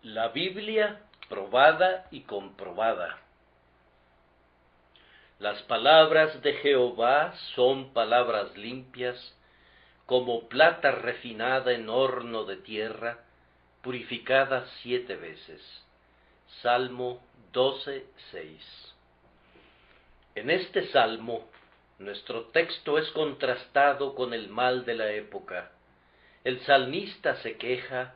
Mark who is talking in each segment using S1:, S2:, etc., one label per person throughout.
S1: La Biblia probada y comprobada. Las palabras de Jehová son palabras limpias, como plata refinada en horno de tierra, purificada 7 veces. Salmo 12:6. En este salmo, nuestro texto es contrastado con el mal de la época. El salmista se queja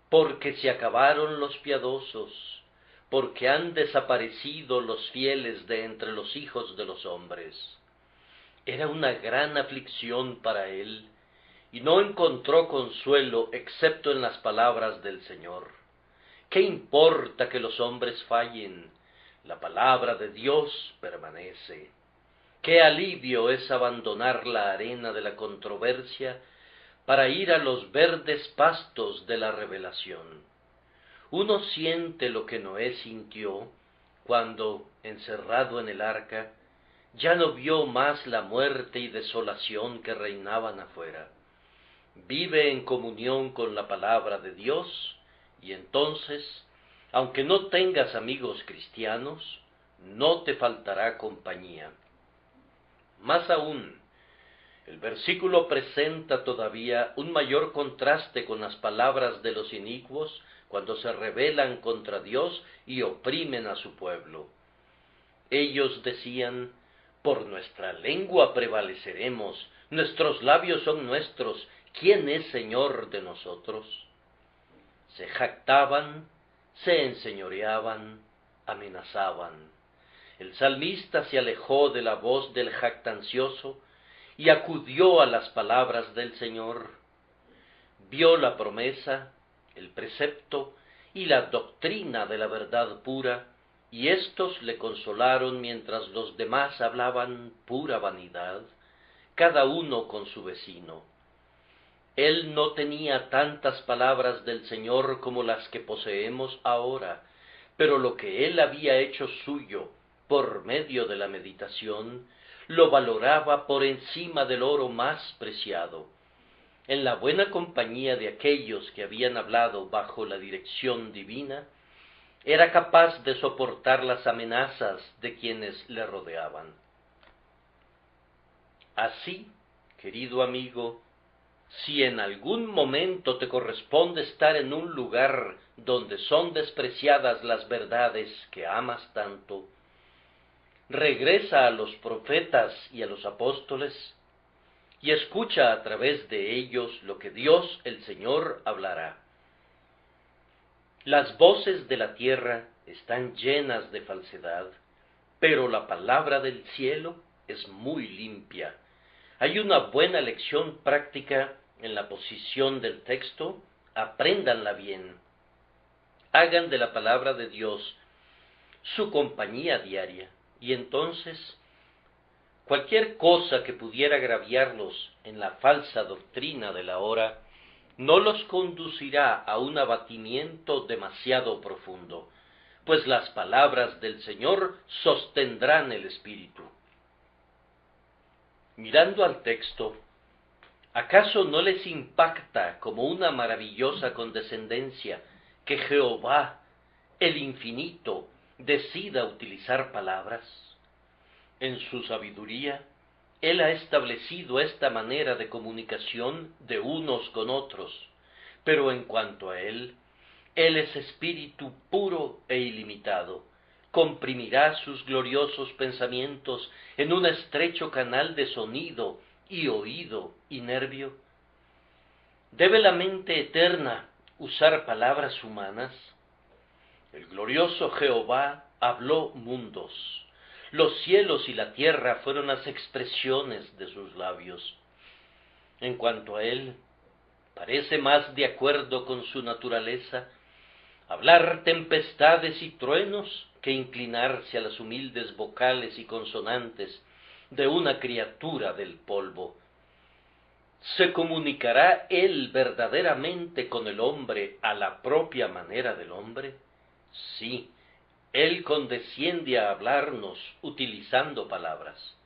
S1: porque se acabaron los piadosos, porque han desaparecido los fieles de entre los hijos de los hombres. Era una gran aflicción para él, y no encontró consuelo excepto en las palabras del Señor. ¿Qué importa que los hombres fallen? La palabra de Dios permanece. Qué alivio es abandonar la arena de la controversia para ir a los verdes pastos de la revelación. Uno siente lo que Noé sintió cuando, encerrado en el arca, ya no vio más la muerte y desolación que reinaban afuera. Vive en comunión con la palabra de Dios, y entonces, aunque no tengas amigos cristianos, no te faltará compañía. Más aún, el versículo presenta todavía un mayor contraste con las palabras de los inicuos cuando se rebelan contra Dios y oprimen a su pueblo. Ellos decían: por nuestra lengua prevaleceremos, nuestros labios son nuestros, ¿quién es Señor de nosotros? Se jactaban, se enseñoreaban, amenazaban. El salmista se alejó de la voz del jactancioso y acudió a las palabras del Señor. Vio la promesa, el precepto y la doctrina de la verdad pura, y éstos le consolaron mientras los demás hablaban pura vanidad, cada uno con su vecino. Él no tenía tantas palabras del Señor como las que poseemos ahora, pero lo que él había hecho suyo por medio de la meditación, lo valoraba por encima del oro más preciado. En la buena compañía de aquellos que habían hablado bajo la dirección divina, era capaz de soportar las amenazas de quienes le rodeaban. Así, querido amigo, si en algún momento te corresponde estar en un lugar donde son despreciadas las verdades que amas tanto, regresa a los profetas y a los apóstoles y escucha a través de ellos lo que Dios el Señor hablará. Las voces de la tierra están llenas de falsedad, pero la palabra del cielo es muy limpia. Hay una buena lección práctica en la posición del texto, apréndanla bien. Hagan de la palabra de Dios su compañía diaria, y entonces cualquier cosa que pudiera agraviarlos en la falsa doctrina de la hora no los conducirá a un abatimiento demasiado profundo, pues las palabras del Señor sostendrán el espíritu. Mirando al texto, ¿acaso no les impacta como una maravillosa condescendencia que Jehová, el infinito, decida utilizar palabras? En su sabiduría, Él ha establecido esta manera de comunicación de unos con otros, pero en cuanto a Él es espíritu puro e ilimitado. Comprimirá sus gloriosos pensamientos en un estrecho canal de sonido y oído y nervio. ¿Debe la mente eterna usar palabras humanas? El glorioso Jehová habló mundos. Los cielos y la tierra fueron las expresiones de sus labios. En cuanto a él, parece más de acuerdo con su naturaleza hablar tempestades y truenos que inclinarse a las humildes vocales y consonantes de una criatura del polvo. ¿Se comunicará él verdaderamente con el hombre a la propia manera del hombre? Sí, él condesciende a hablarnos utilizando palabras.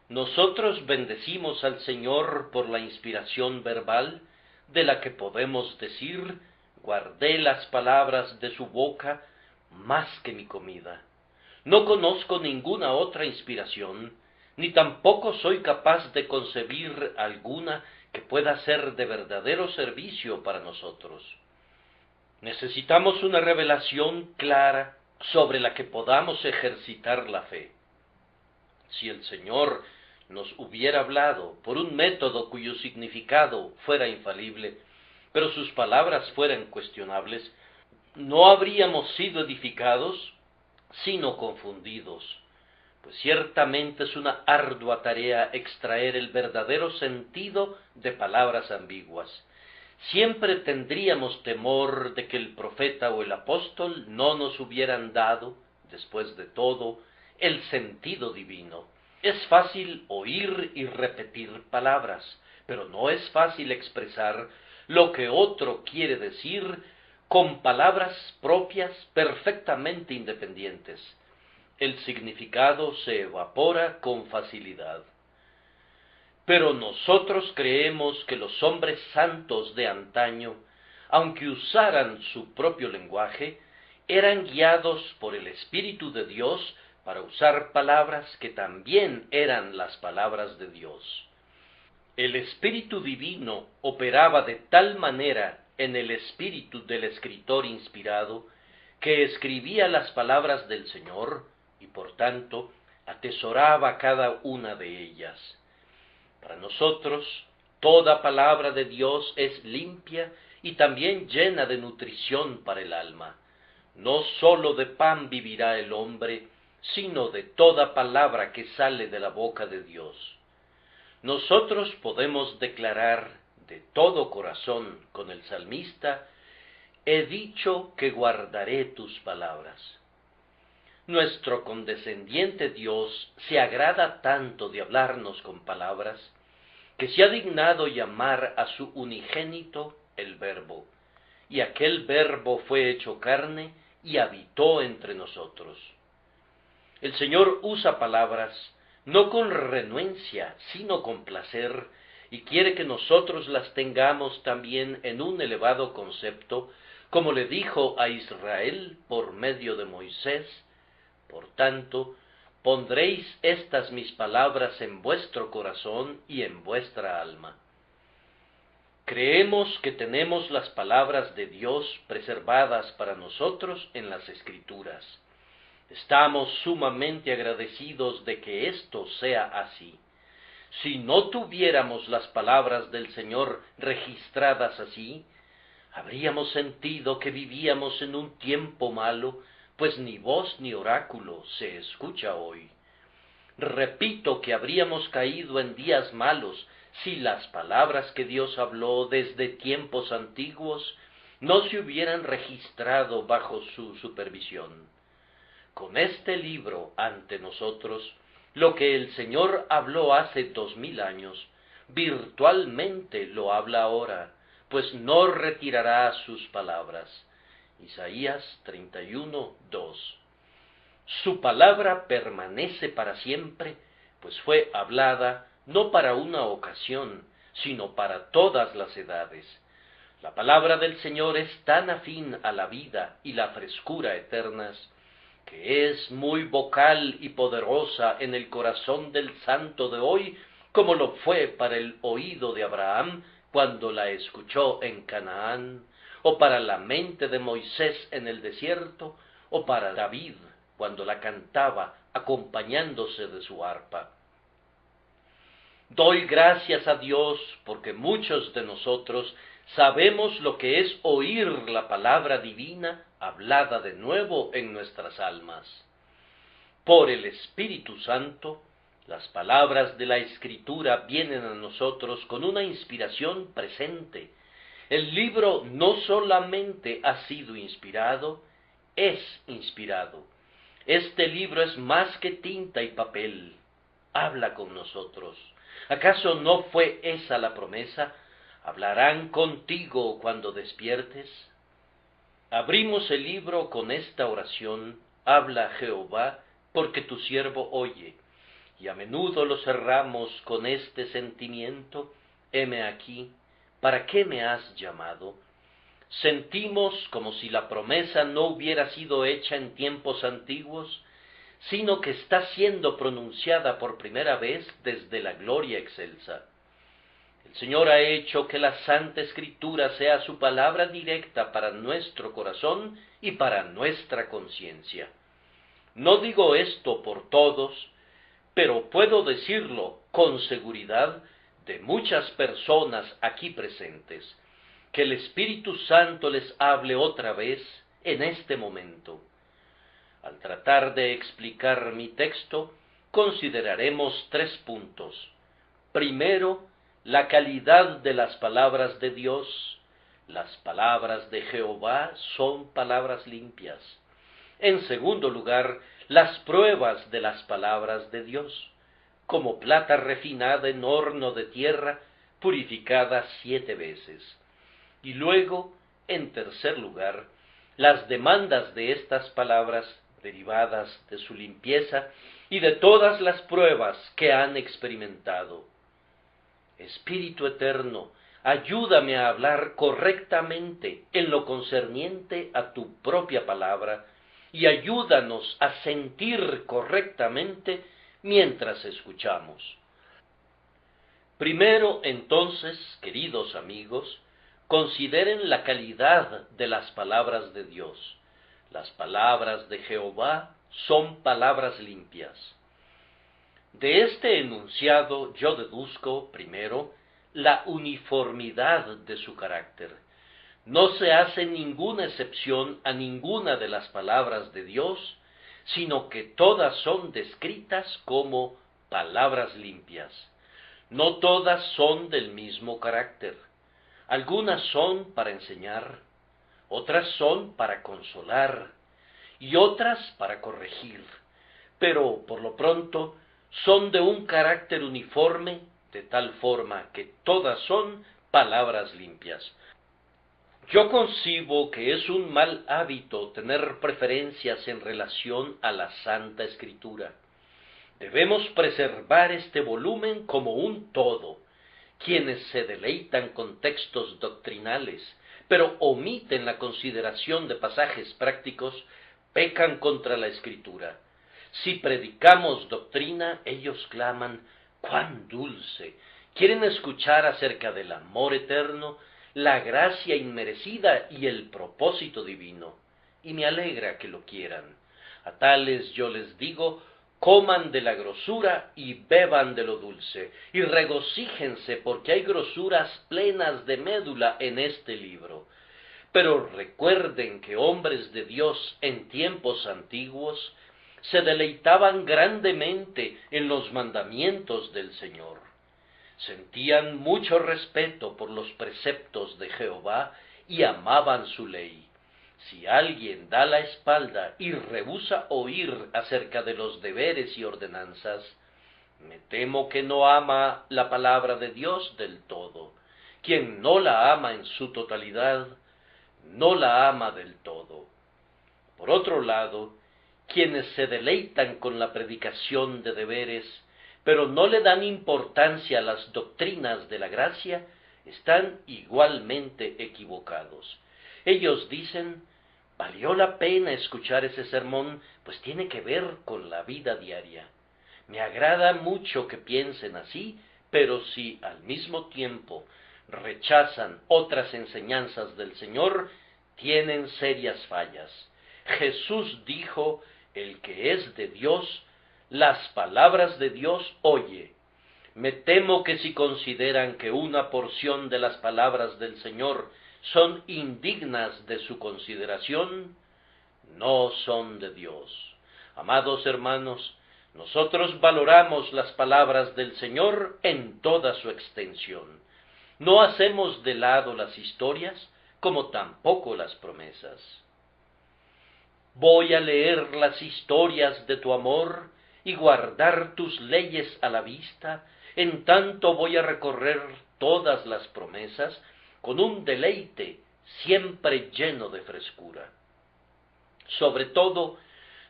S1: Nosotros bendecimos al Señor por la inspiración verbal, de la que podemos decir: Guardé las palabras de su boca más que mi comida. No conozco ninguna otra inspiración, ni tampoco soy capaz de concebir alguna que pueda ser de verdadero servicio para nosotros. Necesitamos una revelación clara sobre la que podamos ejercitar la fe. Si el Señor nos hubiera hablado por un método cuyo significado fuera infalible, pero sus palabras fueran cuestionables, no habríamos sido edificados, sino confundidos, pues ciertamente es una ardua tarea extraer el verdadero sentido de palabras ambiguas. Siempre tendríamos temor de que el profeta o el apóstol no nos hubieran dado, después de todo, el sentido divino. Es fácil oír y repetir palabras, pero no es fácil expresar lo que otro quiere decir con palabras propias perfectamente independientes. El significado se evapora con facilidad. Pero nosotros creemos que los hombres santos de antaño, aunque usaran su propio lenguaje, eran guiados por el Espíritu de Dios para usar palabras que también eran las palabras de Dios. El Espíritu Divino operaba de tal manera en el espíritu del escritor inspirado, que escribía las palabras del Señor y por tanto atesoraba cada una de ellas. Para nosotros, toda palabra de Dios es limpia y también llena de nutrición para el alma. No sólo de pan vivirá el hombre, sino de toda palabra que sale de la boca de Dios. Nosotros podemos declarar de todo corazón con el salmista: he dicho que guardaré tus palabras. Nuestro condescendiente Dios se agrada tanto de hablarnos con palabras, que se ha dignado llamar a su unigénito el Verbo, y aquel Verbo fue hecho carne y habitó entre nosotros. El Señor usa palabras no con renuencia, sino con placer, y quiere que nosotros las tengamos también en un elevado concepto, como le dijo a Israel por medio de Moisés: por tanto, pondréis estas mis palabras en vuestro corazón y en vuestra alma. Creemos que tenemos las palabras de Dios preservadas para nosotros en las Escrituras. Estamos sumamente agradecidos de que esto sea así. Si no tuviéramos las palabras del Señor registradas así, habríamos sentido que vivíamos en un tiempo malo, pues ni voz ni oráculo se escucha hoy. Repito que habríamos caído en días malos si las palabras que Dios habló desde tiempos antiguos no se hubieran registrado bajo su supervisión. Con este libro ante nosotros, lo que el Señor habló hace 2000 años, virtualmente lo habla ahora, pues no retirará sus palabras. Isaías 31:2. Su palabra permanece para siempre, pues fue hablada no para una ocasión, sino para todas las edades. La palabra del Señor es tan afín a la vida y la frescura eternas, que es muy vocal y poderosa en el corazón del santo de hoy, como lo fue para el oído de Abraham cuando la escuchó en Canaán, o para la mente de Moisés en el desierto, o para David cuando la cantaba acompañándose de su arpa. Doy gracias a Dios porque muchos de nosotros sabemos lo que es oír la palabra divina hablada de nuevo en nuestras almas. Por el Espíritu Santo, las palabras de la Escritura vienen a nosotros con una inspiración presente. El libro no solamente ha sido inspirado, es inspirado. Este libro es más que tinta y papel. Habla con nosotros. ¿Acaso no fue esa la promesa? ¿Hablarán contigo cuando despiertes? Abrimos el libro con esta oración: habla Jehová, porque tu siervo oye. Y a menudo lo cerramos con este sentimiento: heme aquí, ¿para qué me has llamado? sentimos como si la promesa no hubiera sido hecha en tiempos antiguos, sino que está siendo pronunciada por primera vez desde la gloria excelsa. El Señor ha hecho que la Santa Escritura sea su palabra directa para nuestro corazón y para nuestra conciencia. No digo esto por todos, pero puedo decirlo con seguridad de muchas personas aquí presentes, que el Espíritu Santo les hable otra vez en este momento. Al tratar de explicar mi texto, consideraremos 3 puntos. Primero, la calidad de las palabras de Dios. Las palabras de Jehová son palabras limpias. En segundo lugar, las pruebas de las palabras de Dios, como plata refinada en horno de tierra, purificada 7 veces. Y luego, en tercer lugar, las demandas de estas palabras derivadas de su limpieza y de todas las pruebas que han experimentado. Espíritu eterno, ayúdame a hablar correctamente en lo concerniente a tu propia palabra y ayúdanos a sentir correctamente mientras escuchamos. Primero, entonces, queridos amigos, consideren la calidad de las palabras de Dios. Las palabras de Jehová son palabras limpias. De este enunciado yo deduzco, primero, la uniformidad de su carácter. No se hace ninguna excepción a ninguna de las palabras de Dios, sino que todas son descritas como palabras limpias. No todas son del mismo carácter. Algunas son para enseñar, otras son para consolar, y otras para corregir, pero por lo pronto son de un carácter uniforme, de tal forma que todas son palabras limpias. Yo concibo que es un mal hábito tener preferencias en relación a la Santa Escritura. Debemos preservar este volumen como un todo. Quienes se deleitan con textos doctrinales, pero omiten la consideración de pasajes prácticos, pecan contra la Escritura. Si predicamos doctrina, ellos claman, ¡cuán dulce! Quieren escuchar acerca del amor eterno, la gracia inmerecida y el propósito divino. Y me alegra que lo quieran. A tales yo les digo, coman de la grosura y beban de lo dulce, y regocíjense porque hay grosuras plenas de médula en este libro. Pero recuerden que hombres de Dios en tiempos antiguos se deleitaban grandemente en los mandamientos del Señor. Sentían mucho respeto por los preceptos de Jehová y amaban su ley. Si alguien da la espalda y rehúsa oír acerca de los deberes y ordenanzas, me temo que no ama la palabra de Dios del todo. Quien no la ama en su totalidad, no la ama del todo. Por otro lado, quienes se deleitan con la predicación de deberes, pero no le dan importancia a las doctrinas de la gracia, están igualmente equivocados. Ellos dicen, valió la pena escuchar ese sermón, pues tiene que ver con la vida diaria. Me agrada mucho que piensen así, pero si al mismo tiempo rechazan otras enseñanzas del Señor, tienen serias fallas. Jesús dijo, el que es de Dios, las palabras de Dios oye. Me temo que si consideran que una porción de las palabras del Señor son indignas de su consideración, no son de Dios. Amados hermanos, nosotros valoramos las palabras del Señor en toda su extensión. No hacemos de lado las historias, como tampoco las promesas. Voy a leer las historias de tu amor y guardar tus leyes a la vista, en tanto voy a recorrer todas las promesas con un deleite siempre lleno de frescura. Sobre todo,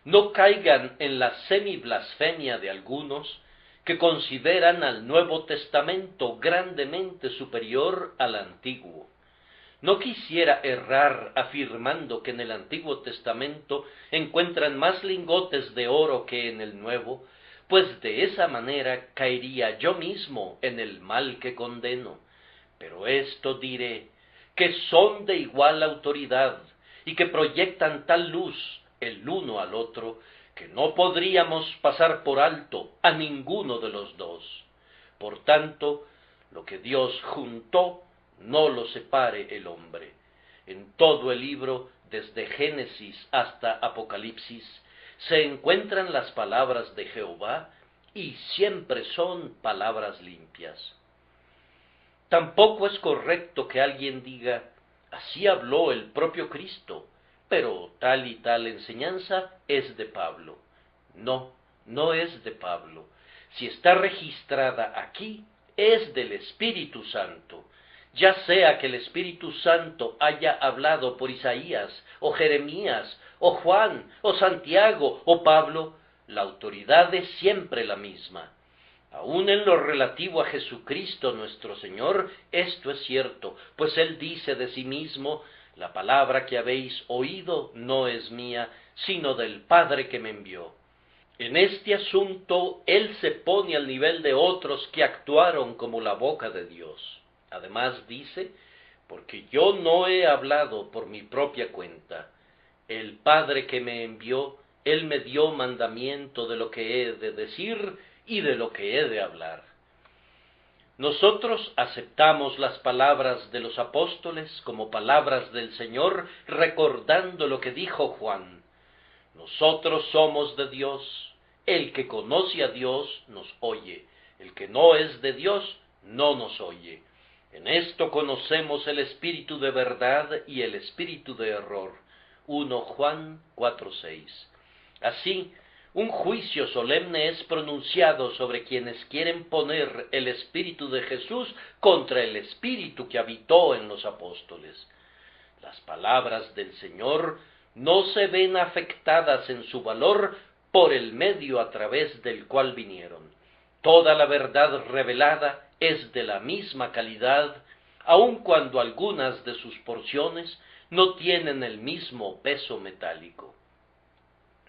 S1: no caigan en la semiblasfemia de algunos que consideran al Nuevo Testamento grandemente superior al Antiguo. No quisiera errar afirmando que en el Antiguo Testamento encuentran más lingotes de oro que en el Nuevo, pues de esa manera caería yo mismo en el mal que condeno. Pero esto diré, que son de igual autoridad y que proyectan tal luz el uno al otro, que no podríamos pasar por alto a ninguno de los dos. Por tanto, lo que Dios juntó, no lo separe el hombre. En todo el libro, desde Génesis hasta Apocalipsis, se encuentran las palabras de Jehová, y siempre son palabras limpias. Tampoco es correcto que alguien diga, así habló el propio Cristo, pero tal y tal enseñanza es de Pablo. No, no es de Pablo. Si está registrada aquí, es del Espíritu Santo. Ya sea que el Espíritu Santo haya hablado por Isaías, o Jeremías, o Juan, o Santiago, o Pablo, la autoridad es siempre la misma. Aun en lo relativo a Jesucristo nuestro Señor, esto es cierto, pues Él dice de sí mismo, la palabra que habéis oído no es mía, sino del Padre que me envió. En este asunto, Él se pone al nivel de otros que actuaron como la boca de Dios. Además dice, porque yo no he hablado por mi propia cuenta. El Padre que me envió, Él me dio mandamiento de lo que he de decir y de lo que he de hablar. Nosotros aceptamos las palabras de los apóstoles como palabras del Señor, recordando lo que dijo Juan. Nosotros somos de Dios. El que conoce a Dios nos oye. El que no es de Dios no nos oye. En esto conocemos el espíritu de verdad y el espíritu de error. 1 Juan 4:6. Así, un juicio solemne es pronunciado sobre quienes quieren poner el espíritu de Jesús contra el espíritu que habitó en los apóstoles. Las palabras del Señor no se ven afectadas en su valor por el medio a través del cual vinieron. Toda la verdad revelada es de la misma calidad, aun cuando algunas de sus porciones no tienen el mismo peso metálico.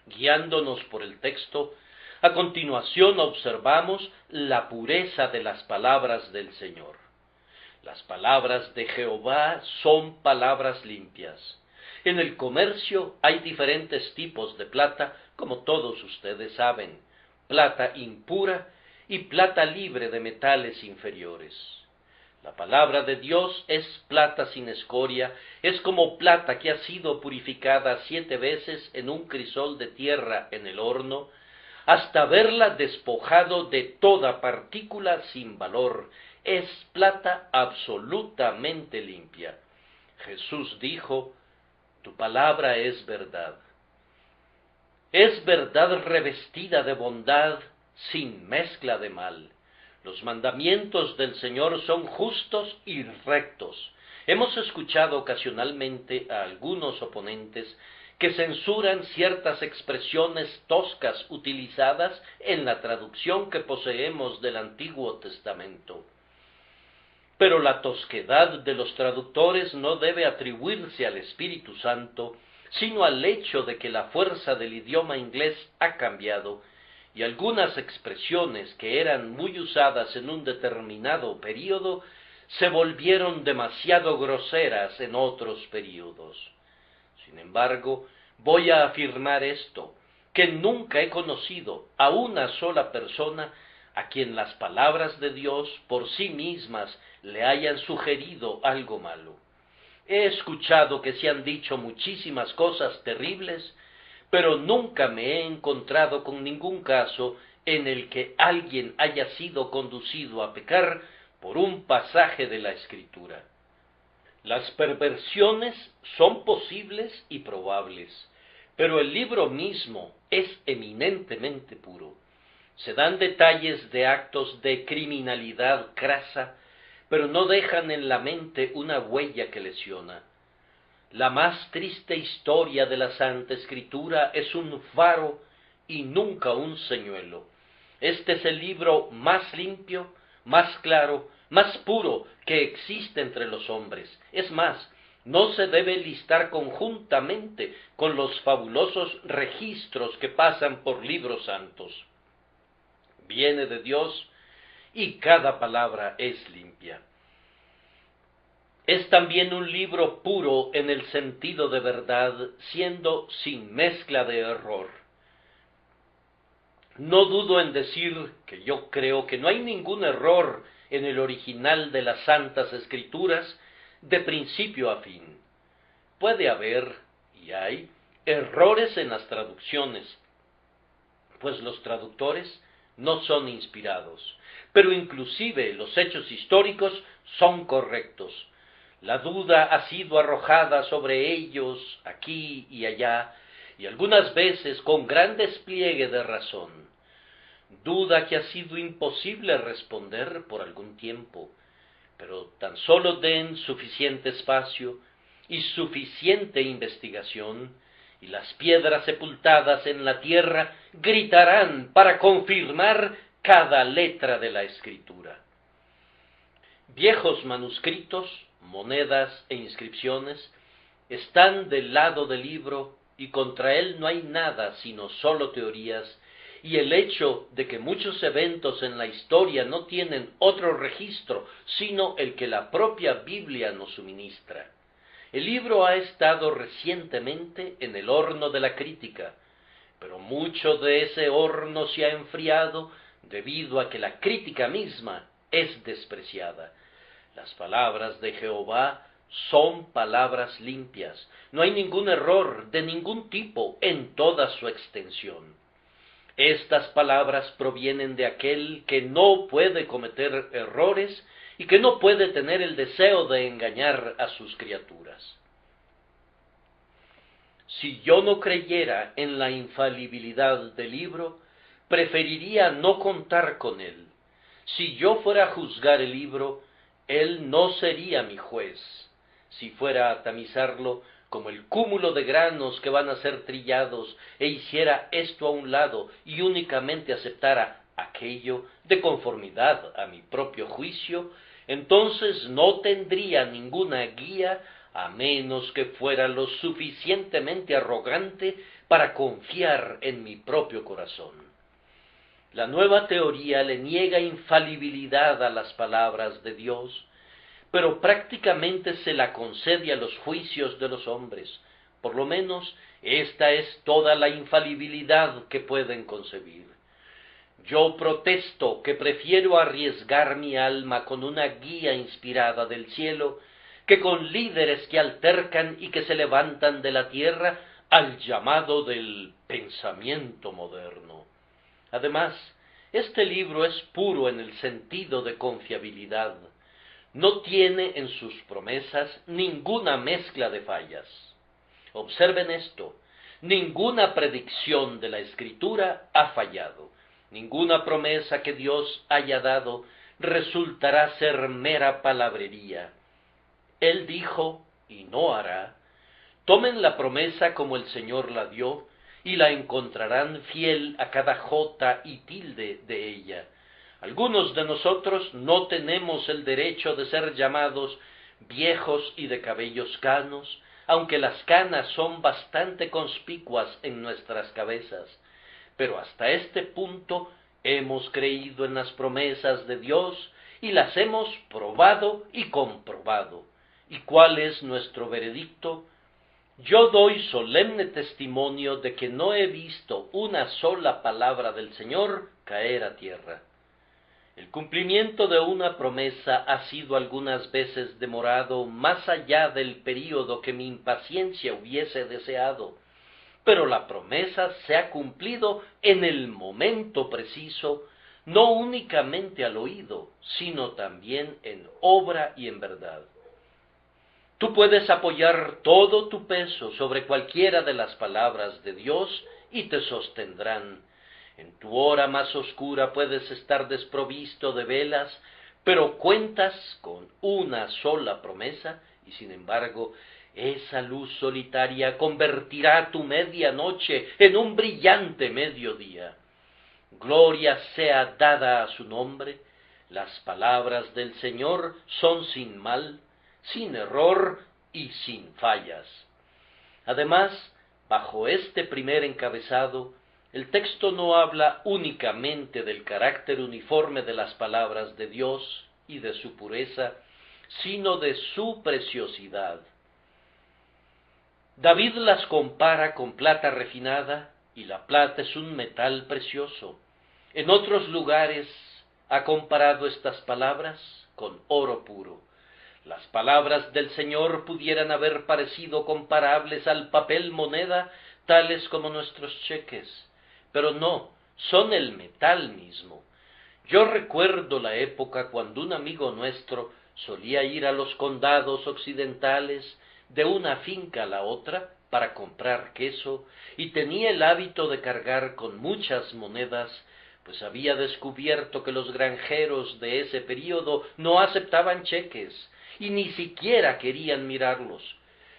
S1: Guiándonos por el texto, a continuación observamos la pureza de las palabras del Señor. Las palabras de Jehová son palabras limpias. En el comercio hay diferentes tipos de plata, como todos ustedes saben, plata impura y plata libre de metales inferiores. La palabra de Dios es plata sin escoria, es como plata que ha sido purificada 7 veces en un crisol de tierra en el horno, hasta verla despojado de toda partícula sin valor. Es plata absolutamente limpia. Jesús dijo, tu palabra es verdad. Es verdad revestida de bondad, sin mezcla de mal. Los mandamientos del Señor son justos y rectos. Hemos escuchado ocasionalmente a algunos oponentes que censuran ciertas expresiones toscas utilizadas en la traducción que poseemos del Antiguo Testamento. Pero la tosquedad de los traductores no debe atribuirse al Espíritu Santo, sino al hecho de que la fuerza del idioma inglés ha cambiado, y algunas expresiones que eran muy usadas en un determinado período se volvieron demasiado groseras en otros períodos. Sin embargo, voy a afirmar esto, que nunca he conocido a una sola persona a quien las palabras de Dios por sí mismas le hayan sugerido algo malo. He escuchado que se han dicho muchísimas cosas terribles, pero nunca me he encontrado con ningún caso en el que alguien haya sido conducido a pecar por un pasaje de la Escritura. Las perversiones son posibles y probables, pero el libro mismo es eminentemente puro. Se dan detalles de actos de criminalidad crasa, pero no dejan en la mente una huella que lesiona. La más triste historia de la Santa Escritura es un faro y nunca un señuelo. Este es el libro más limpio, más claro, más puro que existe entre los hombres. Es más, No se debe listar conjuntamente con los fabulosos registros que pasan por libros santos. Viene de Dios y cada palabra es limpia. Es también un libro puro en el sentido de verdad, siendo sin mezcla de error. No dudo en decir que yo creo que no hay ningún error en el original de las Santas Escrituras de principio a fin. Puede haber, y hay, errores en las traducciones, pues los traductores no son inspirados, pero inclusive los hechos históricos son correctos. La duda ha sido arrojada sobre ellos aquí y allá, y algunas veces con gran despliegue de razón. Duda que ha sido imposible responder por algún tiempo, pero tan solo den suficiente espacio y suficiente investigación, y las piedras sepultadas en la tierra gritarán para confirmar cada letra de la Escritura. Viejos manuscritos, monedas e inscripciones están del lado del libro y contra él no hay nada sino solo teorías, y el hecho de que muchos eventos en la historia no tienen otro registro sino el que la propia Biblia nos suministra. El libro ha estado recientemente en el horno de la crítica, pero mucho de ese horno se ha enfriado debido a que la crítica misma es despreciada. Las palabras de Jehová son palabras limpias, no hay ningún error de ningún tipo en toda su extensión. Estas palabras provienen de aquel que no puede cometer errores y que no puede tener el deseo de engañar a sus criaturas. Si yo no creyera en la infalibilidad del libro, preferiría no contar con él. Si yo fuera a juzgar el libro, él no sería mi juez. Si fuera a tamizarlo como el cúmulo de granos que van a ser trillados, e hiciera esto a un lado y únicamente aceptara aquello de conformidad a mi propio juicio, entonces no tendría ninguna guía a menos que fuera lo suficientemente arrogante para confiar en mi propio corazón. La nueva teoría le niega infalibilidad a las palabras de Dios, pero prácticamente se la concede a los juicios de los hombres. Por lo menos esta es toda la infalibilidad que pueden concebir. Yo protesto que prefiero arriesgar mi alma con una guía inspirada del cielo que con líderes que altercan y que se levantan de la tierra al llamado del pensamiento moderno. Además, este libro es puro en el sentido de confiabilidad. No tiene en sus promesas ninguna mezcla de fallas. Observen esto, ninguna predicción de la Escritura ha fallado. Ninguna promesa que Dios haya dado resultará ser mera palabrería. Él dijo, y no hará. Tomen la promesa como el Señor la dio, y la encontrarán fiel a cada jota y tilde de ella. Algunos de nosotros no tenemos el derecho de ser llamados viejos y de cabellos canos, aunque las canas son bastante conspicuas en nuestras cabezas. Pero hasta este punto hemos creído en las promesas de Dios y las hemos probado y comprobado. ¿Y cuál es nuestro veredicto? Yo doy solemne testimonio de que no he visto una sola palabra del Señor caer a tierra. El cumplimiento de una promesa ha sido algunas veces demorado más allá del período que mi impaciencia hubiese deseado, pero la promesa se ha cumplido en el momento preciso, no únicamente al oído, sino también en obra y en verdad. Tú puedes apoyar todo tu peso sobre cualquiera de las palabras de Dios y te sostendrán. En tu hora más oscura puedes estar desprovisto de velas, pero cuentas con una sola promesa y sin embargo esa luz solitaria convertirá tu medianoche en un brillante mediodía. Gloria sea dada a su nombre. Las palabras del Señor son sin mal, sin error y sin fallas. Además, bajo este primer encabezado, el texto no habla únicamente del carácter uniforme de las palabras de Dios y de su pureza, sino de su preciosidad. David las compara con plata refinada, y la plata es un metal precioso. En otros lugares ha comparado estas palabras con oro puro. Las palabras del Señor pudieran haber parecido comparables al papel moneda, tales como nuestros cheques, pero no, son el metal mismo. Yo recuerdo la época cuando un amigo nuestro solía ir a los condados occidentales de una finca a la otra para comprar queso, y tenía el hábito de cargar con muchas monedas, pues había descubierto que los granjeros de ese período no aceptaban cheques, y ni siquiera querían mirarlos,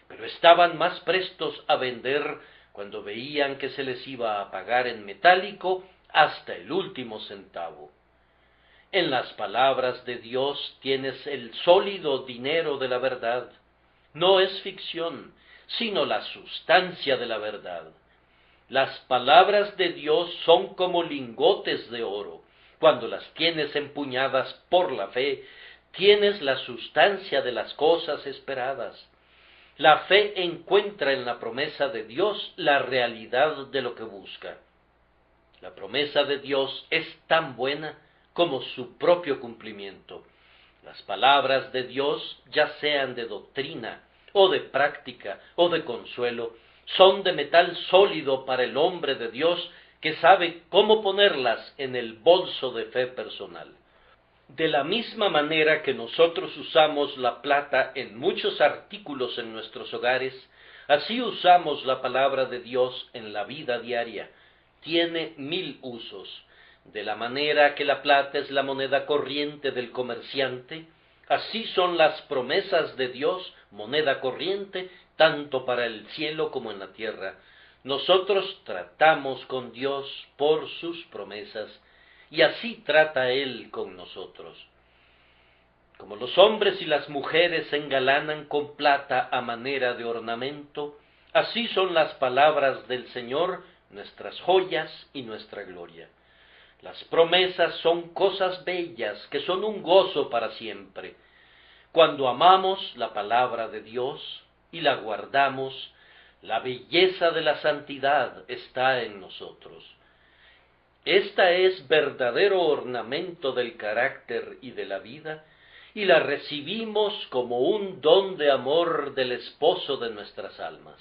S1: pero estaban más prestos a vender cuando veían que se les iba a pagar en metálico hasta el último centavo. En las palabras de Dios tienes el sólido dinero de la verdad. No es ficción, sino la sustancia de la verdad. Las palabras de Dios son como lingotes de oro. Cuando las tienes empuñadas por la fe, tienes la sustancia de las cosas esperadas. La fe encuentra en la promesa de Dios la realidad de lo que busca. La promesa de Dios es tan buena como su propio cumplimiento. Las palabras de Dios, ya sean de doctrina, o de práctica, o de consuelo, son de metal sólido para el hombre de Dios que sabe cómo ponerlas en el bolso de fe personal. De la misma manera que nosotros usamos la plata en muchos artículos en nuestros hogares, así usamos la palabra de Dios en la vida diaria. Tiene 1000 usos. De la manera que la plata es la moneda corriente del comerciante, así son las promesas de Dios, moneda corriente, tanto para el cielo como en la tierra. Nosotros tratamos con Dios por sus promesas, y así trata Él con nosotros. Como los hombres y las mujeres se engalanan con plata a manera de ornamento, así son las palabras del Señor nuestras joyas y nuestra gloria. Las promesas son cosas bellas que son un gozo para siempre. Cuando amamos la palabra de Dios y la guardamos, la belleza de la santidad está en nosotros. Esta es verdadero ornamento del carácter y de la vida, y la recibimos como un don de amor del esposo de nuestras almas.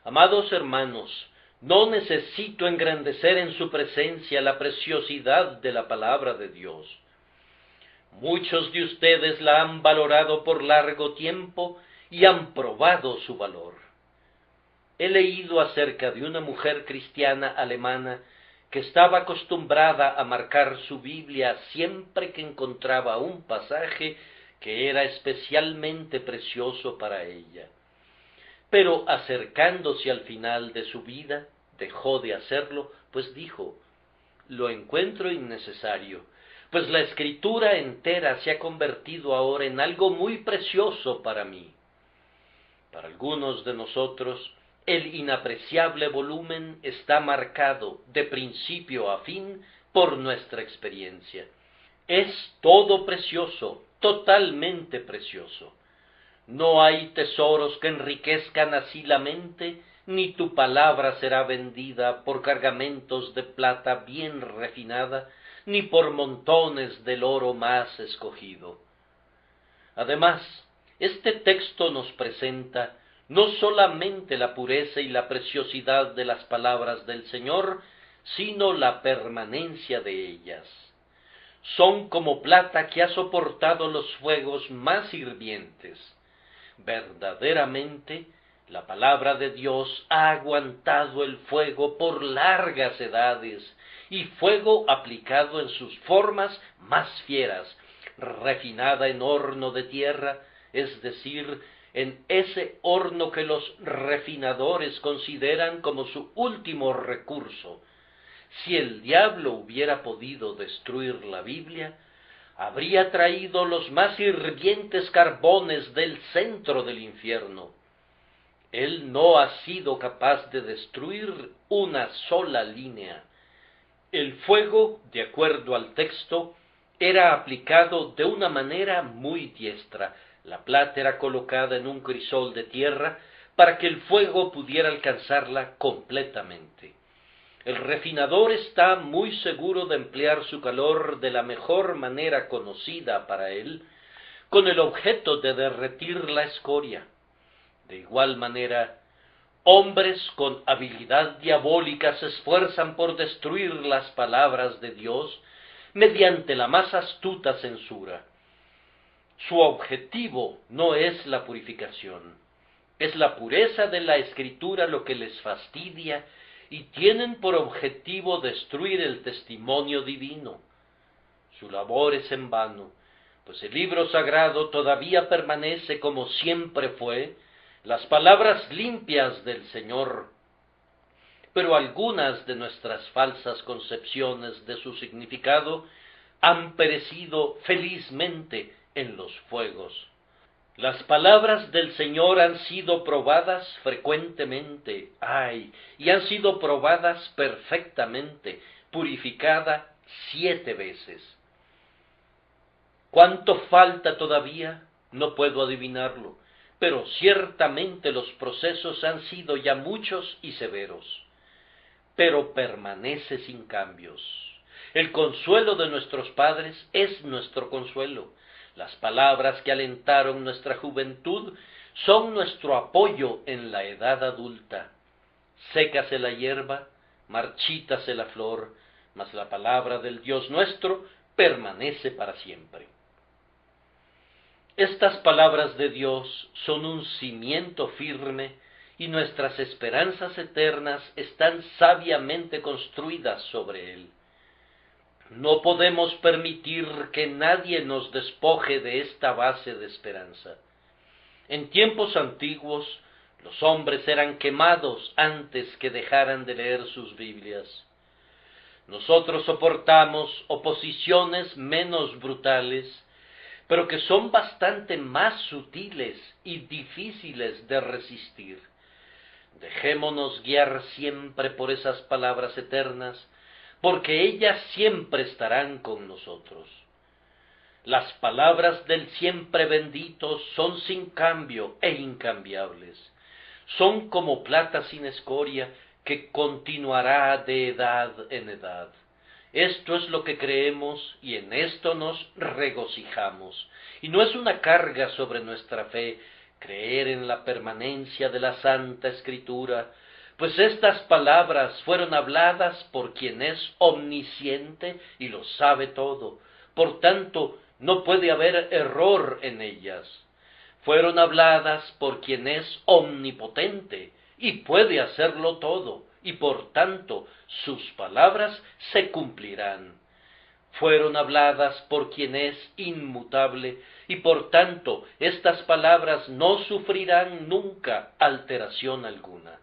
S1: Amados hermanos, no necesito engrandecer en su presencia la preciosidad de la palabra de Dios. Muchos de ustedes la han valorado por largo tiempo y han probado su valor. He leído acerca de una mujer cristiana alemana que estaba acostumbrada a marcar su Biblia siempre que encontraba un pasaje que era especialmente precioso para ella. Pero acercándose al final de su vida, dejó de hacerlo, pues dijo: lo encuentro innecesario, pues la Escritura entera se ha convertido ahora en algo muy precioso para mí. Para algunos de nosotros, el inapreciable volumen está marcado de principio a fin por nuestra experiencia. Es todo precioso, totalmente precioso. No hay tesoros que enriquezcan así la mente, ni tu palabra será vendida por cargamentos de plata bien refinada, ni por montones del oro más escogido. Además, este texto nos presenta no solamente la pureza y la preciosidad de las palabras del Señor, sino la permanencia de ellas. Son como plata que ha soportado los fuegos más hirvientes. Verdaderamente, la palabra de Dios ha aguantado el fuego por largas edades, y fuego aplicado en sus formas más fieras, refinada en horno de tierra, es decir, en ese horno que los refinadores consideran como su último recurso. Si el diablo hubiera podido destruir la Biblia, habría traído los más hirvientes carbones del centro del infierno. Él no ha sido capaz de destruir una sola línea. El fuego, de acuerdo al texto, era aplicado de una manera muy diestra. La plata era colocada en un crisol de tierra para que el fuego pudiera alcanzarla completamente. El refinador está muy seguro de emplear su calor de la mejor manera conocida para él, con el objeto de derretir la escoria. De igual manera, hombres con habilidad diabólica se esfuerzan por destruir las palabras de Dios mediante la más astuta censura. Su objetivo no es la purificación, es la pureza de la Escritura lo que les fastidia, y tienen por objetivo destruir el testimonio divino. Su labor es en vano, pues el libro sagrado todavía permanece como siempre fue, las palabras limpias del Señor. Pero algunas de nuestras falsas concepciones de su significado han perecido felizmente en los fuegos. Las palabras del Señor han sido probadas frecuentemente, y han sido probadas perfectamente, purificada 7 veces. ¿Cuánto falta todavía? No puedo adivinarlo, pero ciertamente los procesos han sido ya muchos y severos. Pero permanece sin cambios. El consuelo de nuestros padres es nuestro consuelo. Las palabras que alentaron nuestra juventud son nuestro apoyo en la edad adulta. Sécase la hierba, marchítase la flor, mas la palabra del Dios nuestro permanece para siempre. Estas palabras de Dios son un cimiento firme y nuestras esperanzas eternas están sabiamente construidas sobre él. No podemos permitir que nadie nos despoje de esta base de esperanza. En tiempos antiguos, los hombres eran quemados antes que dejaran de leer sus Biblias. Nosotros soportamos oposiciones menos brutales, pero que son bastante más sutiles y difíciles de resistir. Dejémonos guiar siempre por esas palabras eternas, porque ellas siempre estarán con nosotros. Las palabras del siempre bendito son sin cambio e incambiables. Son como plata sin escoria que continuará de edad en edad. Esto es lo que creemos y en esto nos regocijamos. Y no es una carga sobre nuestra fe creer en la permanencia de la Santa Escritura, pues estas palabras fueron habladas por quien es omnisciente y lo sabe todo. Por tanto, no puede haber error en ellas. Fueron habladas por quien es omnipotente y puede hacerlo todo, y por tanto sus palabras se cumplirán. Fueron habladas por quien es inmutable, y por tanto estas palabras no sufrirán nunca alteración alguna.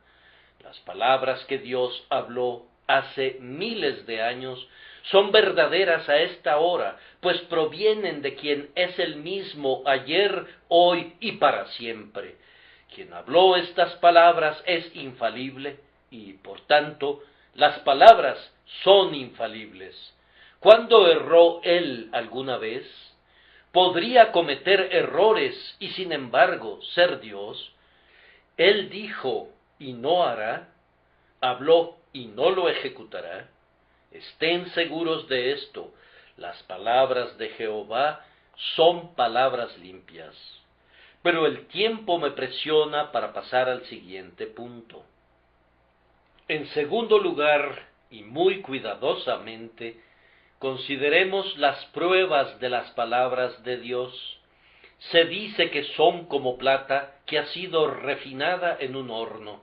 S1: Las palabras que Dios habló hace miles de años son verdaderas a esta hora, pues provienen de quien es el mismo ayer, hoy y para siempre. Quien habló estas palabras es infalible, y por tanto las palabras son infalibles. ¿Cuándo erró él alguna vez? ¿Podría cometer errores y sin embargo ser Dios? Él dijo y no hará, habló y no lo ejecutará. Estén seguros de esto, las palabras de Jehová son palabras limpias. Pero el tiempo me presiona para pasar al siguiente punto. En segundo lugar, y muy cuidadosamente, consideremos las pruebas de las palabras de Dios. Se dice que son como plata que ha sido refinada en un horno.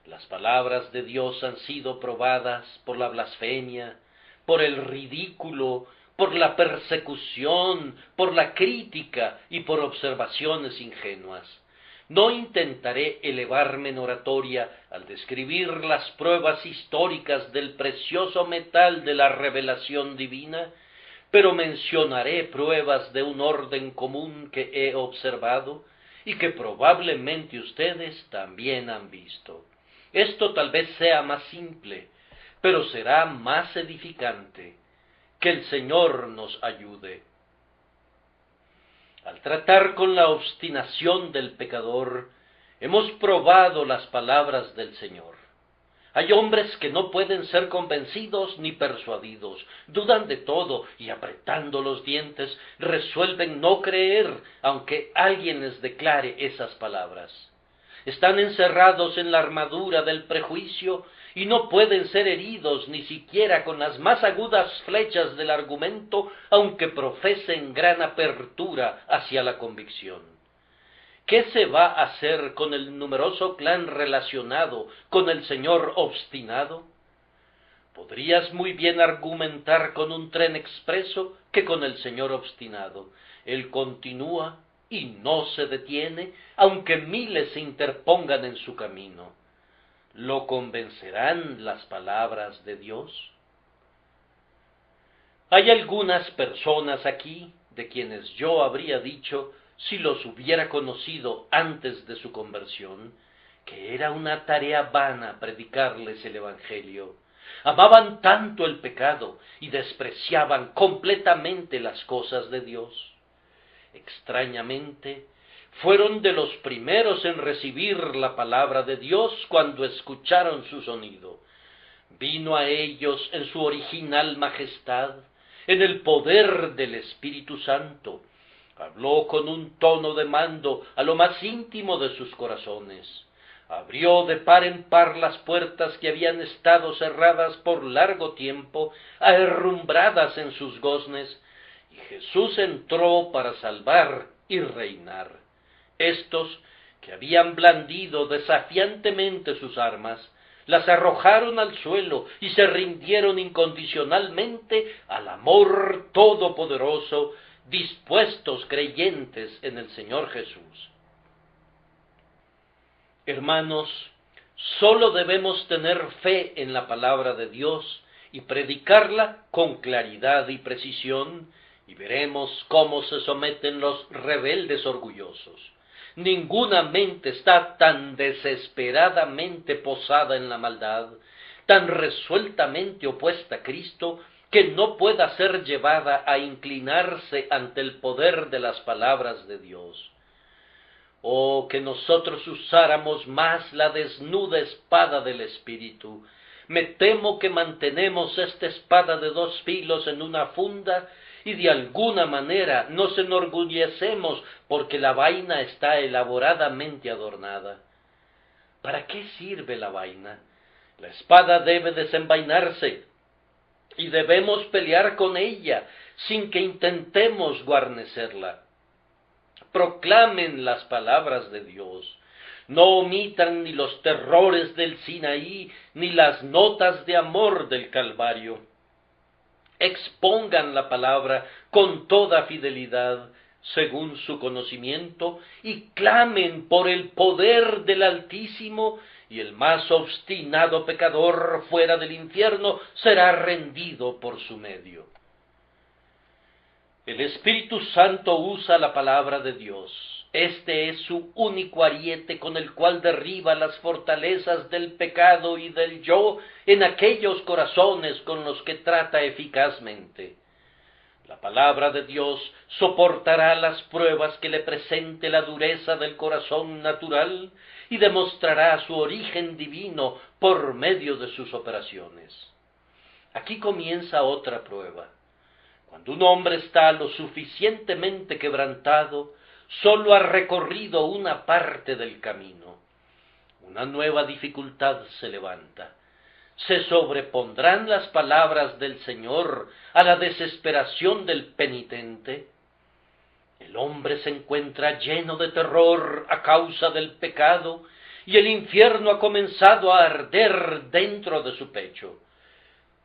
S1: Las palabras de Dios han sido probadas por la blasfemia, por el ridículo, por la persecución, por la crítica y por observaciones ingenuas. No intentaré elevarme en oratoria al describir las pruebas históricas del precioso metal de la revelación divina, pero mencionaré pruebas de un orden común que he observado y que probablemente ustedes también han visto. Esto tal vez sea más simple, pero será más edificante. Que el Señor nos ayude. Al tratar con la obstinación del pecador, hemos probado las palabras del Señor. Hay hombres que no pueden ser convencidos ni persuadidos, dudan de todo y apretando los dientes resuelven no creer aunque alguien les declare esas palabras. Están encerrados en la armadura del prejuicio y no pueden ser heridos ni siquiera con las más agudas flechas del argumento, aunque profesen gran apertura hacia la convicción. ¿Qué se va a hacer con el numeroso clan relacionado con el señor obstinado? Podrías muy bien argumentar con un tren expreso que con el señor obstinado. Él continúa y no se detiene, aunque miles se interpongan en su camino. ¿Lo convencerán las palabras de Dios? Hay algunas personas aquí de quienes yo habría dicho, si los hubiera conocido antes de su conversión, que era una tarea vana predicarles el Evangelio. Amaban tanto el pecado y despreciaban completamente las cosas de Dios. Extrañamente, fueron de los primeros en recibir la palabra de Dios cuando escucharon su sonido. Vino a ellos en su original majestad, en el poder del Espíritu Santo. Habló con un tono de mando a lo más íntimo de sus corazones. Abrió de par en par las puertas que habían estado cerradas por largo tiempo, herrumbradas en sus goznes, y Jesús entró para salvar y reinar. Estos, que habían blandido desafiantemente sus armas, las arrojaron al suelo y se rindieron incondicionalmente al amor todopoderoso, dispuestos creyentes en el Señor Jesús. Hermanos, sólo debemos tener fe en la palabra de Dios y predicarla con claridad y precisión, y veremos cómo se someten los rebeldes orgullosos. Ninguna mente está tan desesperadamente posada en la maldad, tan resueltamente opuesta a Cristo, que no pueda ser llevada a inclinarse ante el poder de las palabras de Dios. Oh, que nosotros usáramos más la desnuda espada del Espíritu. Me temo que mantenemos esta espada de dos filos en una funda y de alguna manera nos enorgullecemos porque la vaina está elaboradamente adornada. ¿Para qué sirve la vaina? La espada debe desenvainarse y debemos pelear con ella sin que intentemos guarnecerla. Proclamen las palabras de Dios. No omitan ni los terrores del Sinaí, ni las notas de amor del Calvario. Expongan la palabra con toda fidelidad, según su conocimiento, y clamen por el poder del Altísimo, y el más obstinado pecador fuera del infierno será rendido por su medio. El Espíritu Santo usa la palabra de Dios. Este es su único ariete con el cual derriba las fortalezas del pecado y del yo en aquellos corazones con los que trata eficazmente. La palabra de Dios soportará las pruebas que le presente la dureza del corazón natural y demostrará su origen divino por medio de sus operaciones. Aquí comienza otra prueba. Cuando un hombre está lo suficientemente quebrantado, sólo ha recorrido una parte del camino. Una nueva dificultad se levanta. ¿Se sobrepondrán las palabras del Señor a la desesperación del penitente? El hombre se encuentra lleno de terror a causa del pecado, y el infierno ha comenzado a arder dentro de su pecho.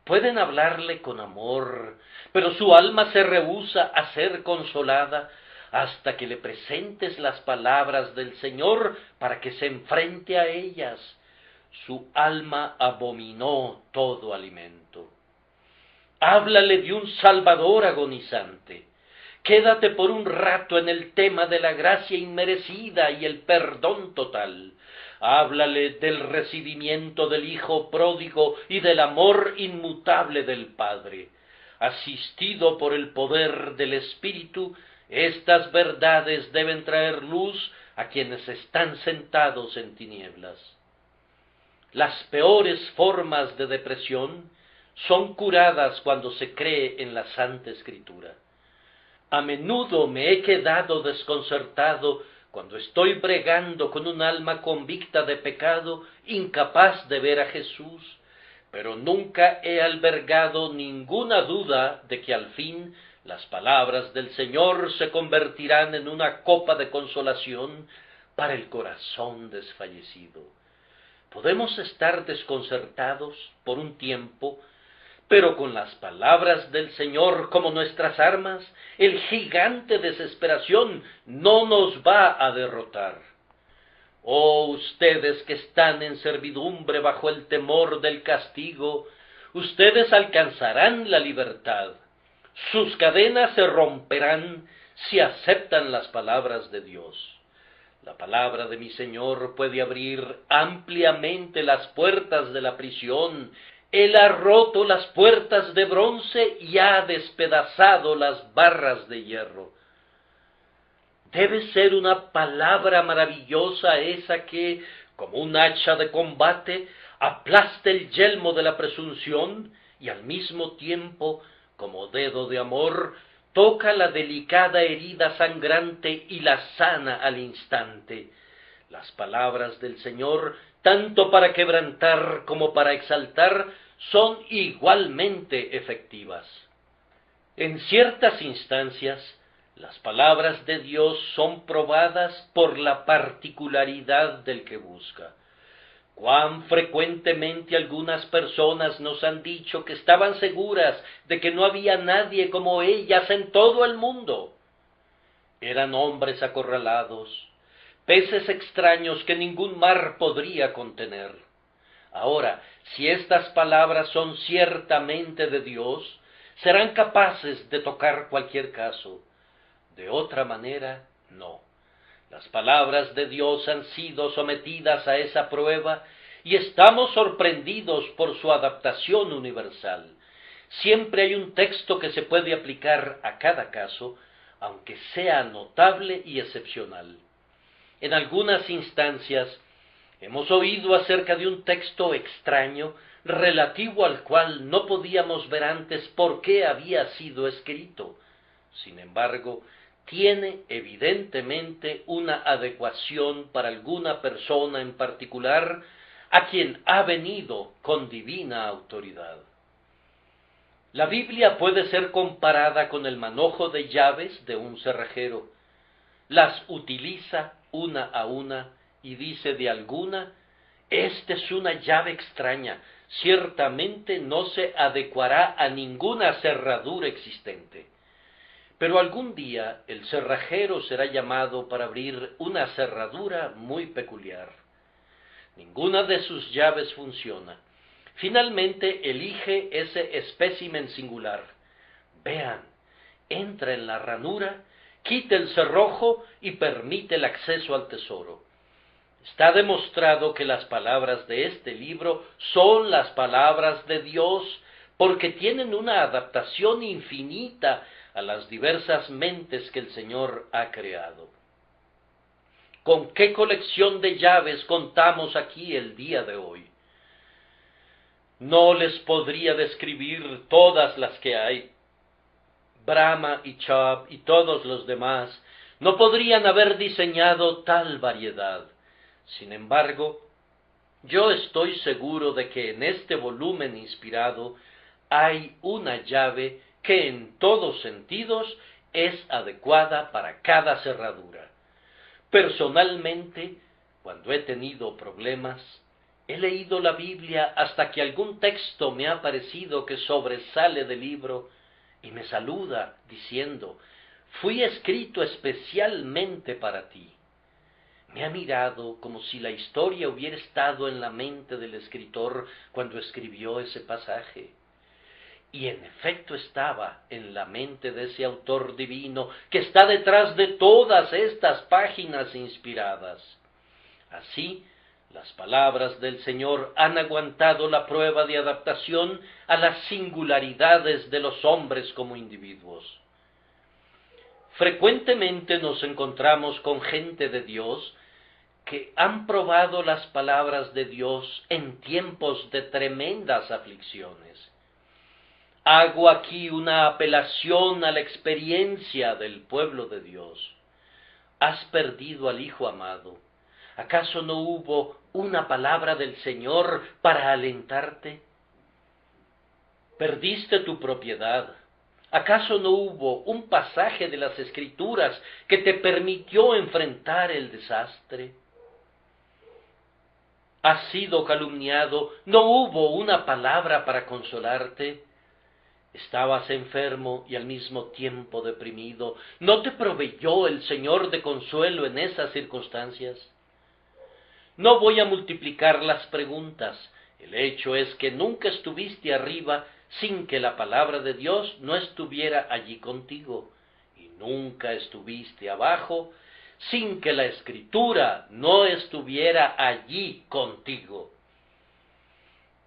S1: Pueden hablarle con amor, pero su alma se rehúsa a ser consolada hasta que le presentes las palabras del Señor para que se enfrente a ellas. Su alma abominó todo alimento. Háblale de un Salvador agonizante. Quédate por un rato en el tema de la gracia inmerecida y el perdón total. Háblale del recibimiento del Hijo pródigo y del amor inmutable del Padre. Asistido por el poder del Espíritu, estas verdades deben traer luz a quienes están sentados en tinieblas. Las peores formas de depresión son curadas cuando se cree en la Santa Escritura. A menudo me he quedado desconcertado cuando estoy bregando con un alma convicta de pecado, incapaz de ver a Jesús, pero nunca he albergado ninguna duda de que al fin las palabras del Señor se convertirán en una copa de consolación para el corazón desfallecido. Podemos estar desconcertados por un tiempo, pero con las palabras del Señor como nuestras armas, el gigante desesperación no nos va a derrotar. Oh, ustedes que están en servidumbre bajo el temor del castigo, ustedes alcanzarán la libertad. Sus cadenas se romperán si aceptan las palabras de Dios. La palabra de mi Señor puede abrir ampliamente las puertas de la prisión. Él ha roto las puertas de bronce y ha despedazado las barras de hierro. Debe ser una palabra maravillosa esa que, como un hacha de combate, aplasta el yelmo de la presunción y al mismo tiempo, como dedo de amor, toca la delicada herida sangrante y la sana al instante. Las palabras del Señor, tanto para quebrantar como para exaltar, son igualmente efectivas. En ciertas instancias, las palabras de Dios son probadas por la particularidad del que busca. Cuán frecuentemente algunas personas nos han dicho que estaban seguras de que no había nadie como ellas en todo el mundo. Eran hombres acorralados, peces extraños que ningún mar podría contener. Ahora, si estas palabras son ciertamente de Dios, serán capaces de tocar cualquier caso. De otra manera, no. Las palabras de Dios han sido sometidas a esa prueba y estamos sorprendidos por su adaptación universal. Siempre hay un texto que se puede aplicar a cada caso, aunque sea notable y excepcional. En algunas instancias hemos oído acerca de un texto extraño, relativo al cual no podíamos ver antes por qué había sido escrito. Sin embargo, tiene evidentemente una adecuación para alguna persona en particular a quien ha venido con divina autoridad. La Biblia puede ser comparada con el manojo de llaves de un cerrajero. Las utiliza una a una y dice de alguna: esta es una llave extraña, ciertamente no se adecuará a ninguna cerradura existente. Pero algún día el cerrajero será llamado para abrir una cerradura muy peculiar. Ninguna de sus llaves funciona. Finalmente elige ese espécimen singular. Vean, entra en la ranura, quita el cerrojo y permite el acceso al tesoro. Está demostrado que las palabras de este libro son las palabras de Dios, porque tienen una adaptación infinita a las diversas mentes que el Señor ha creado. ¿Con qué colección de llaves contamos aquí el día de hoy? No les podría describir todas las que hay. Brahma y Chubb y todos los demás no podrían haber diseñado tal variedad. Sin embargo, yo estoy seguro de que en este volumen inspirado hay una llave que en todos sentidos es adecuada para cada cerradura. Personalmente, cuando he tenido problemas, he leído la Biblia hasta que algún texto me ha parecido que sobresale del libro y me saluda diciendo: fui escrito especialmente para ti. Me ha mirado como si la historia hubiera estado en la mente del escritor cuando escribió ese pasaje. Y en efecto estaba en la mente de ese autor divino que está detrás de todas estas páginas inspiradas. Así, las palabras del Señor han aguantado la prueba de adaptación a las singularidades de los hombres como individuos. Frecuentemente nos encontramos con gente de Dios que han probado las palabras de Dios en tiempos de tremendas aflicciones. Hago aquí una apelación a la experiencia del pueblo de Dios. Has perdido al Hijo amado. ¿Acaso no hubo una palabra del Señor para alentarte? ¿Perdiste tu propiedad? ¿Acaso no hubo un pasaje de las Escrituras que te permitió enfrentar el desastre? ¿Has sido calumniado? ¿No hubo una palabra para consolarte? ¿Estabas enfermo y al mismo tiempo deprimido? ¿No te proveyó el Señor de consuelo en esas circunstancias? No voy a multiplicar las preguntas. El hecho es que nunca estuviste arriba sin que la palabra de Dios no estuviera allí contigo, y nunca estuviste abajo sin que la Escritura no estuviera allí contigo.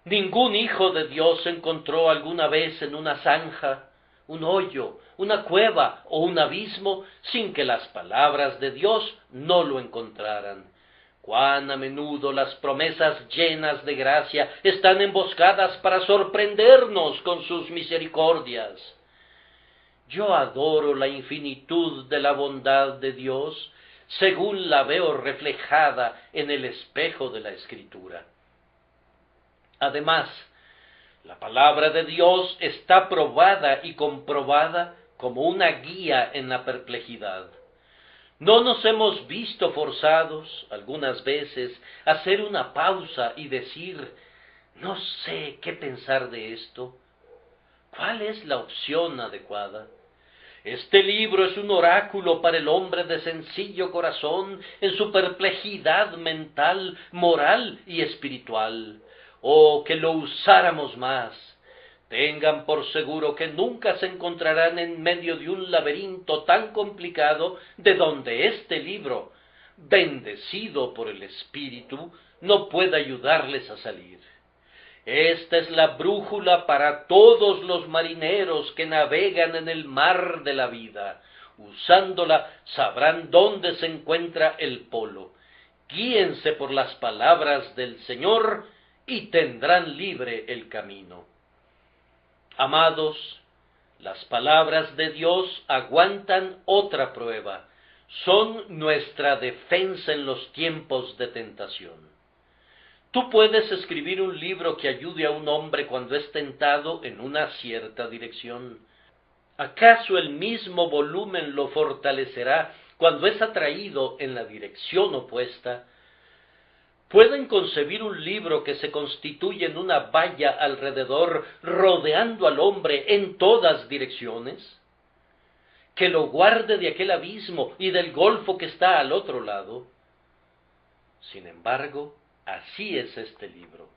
S1: Ningún hijo de Dios se encontró alguna vez en una zanja, un hoyo, una cueva o un abismo sin que las palabras de Dios no lo encontraran. Cuán a menudo las promesas llenas de gracia están emboscadas para sorprendernos con sus misericordias. Yo adoro la infinitud de la bondad de Dios según la veo reflejada en el espejo de la Escritura. Además, la palabra de Dios está probada y comprobada como una guía en la perplejidad. ¿No nos hemos visto forzados, algunas veces, a hacer una pausa y decir, no sé qué pensar de esto? ¿Cuál es la opción adecuada? Este libro es un oráculo para el hombre de sencillo corazón en su perplejidad mental, moral y espiritual. ¡Oh, que lo usáramos más! Tengan por seguro que nunca se encontrarán en medio de un laberinto tan complicado de donde este libro, bendecido por el Espíritu, no pueda ayudarles a salir. Esta es la brújula para todos los marineros que navegan en el mar de la vida. Usándola sabrán dónde se encuentra el polo. Guíense por las palabras del Señor y tendrán libre el camino. Amados, las palabras de Dios aguantan otra prueba. Son nuestra defensa en los tiempos de tentación. Tú puedes escribir un libro que ayude a un hombre cuando es tentado en una cierta dirección. ¿Acaso el mismo volumen lo fortalecerá cuando es atraído en la dirección opuesta? ¿Pueden concebir un libro que se constituye en una valla alrededor, rodeando al hombre en todas direcciones? ¿Que lo guarde de aquel abismo y del golfo que está al otro lado? Sin embargo, así es este libro.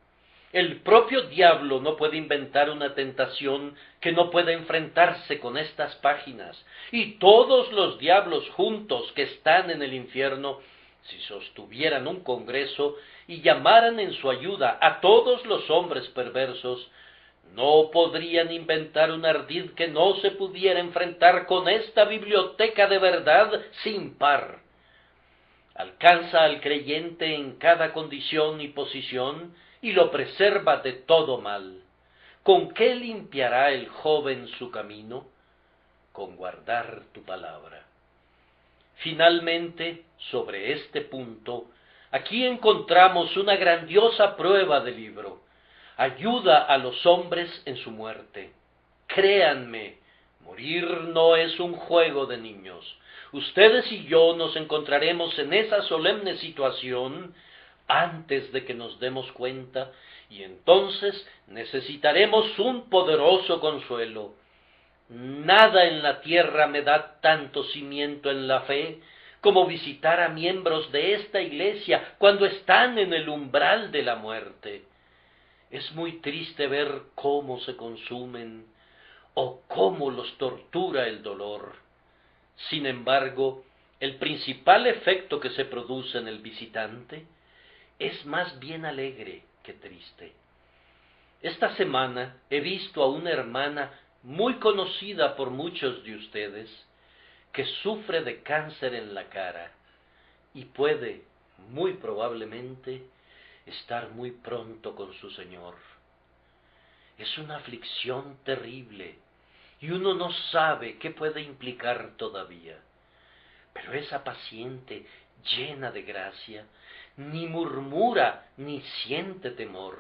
S1: El propio diablo no puede inventar una tentación que no pueda enfrentarse con estas páginas, y todos los diablos juntos que están en el infierno, si sostuvieran un congreso y llamaran en su ayuda a todos los hombres perversos, no podrían inventar un ardid que no se pudiera enfrentar con esta biblioteca de verdad sin par. Alcanza al creyente en cada condición y posición y lo preserva de todo mal. ¿Con qué limpiará el joven su camino? Con guardar tu palabra. Finalmente, sobre este punto, aquí encontramos una grandiosa prueba del libro. Ayuda a los hombres en su muerte. Créanme, morir no es un juego de niños. Ustedes y yo nos encontraremos en esa solemne situación antes de que nos demos cuenta, y entonces necesitaremos un poderoso consuelo. Nada en la tierra me da tanto cimiento en la fe como visitar a miembros de esta iglesia cuando están en el umbral de la muerte. Es muy triste ver cómo se consumen, Oh, cómo los tortura el dolor. Sin embargo, el principal efecto que se produce en el visitante es más bien alegre que triste. Esta semana he visto a una hermana muy conocida por muchos de ustedes que sufre de cáncer en la cara y puede, muy probablemente, estar muy pronto con su Señor. Es una aflicción terrible y uno no sabe qué puede implicar todavía. Pero esa paciente, llena de gracia, ni murmura ni siente temor.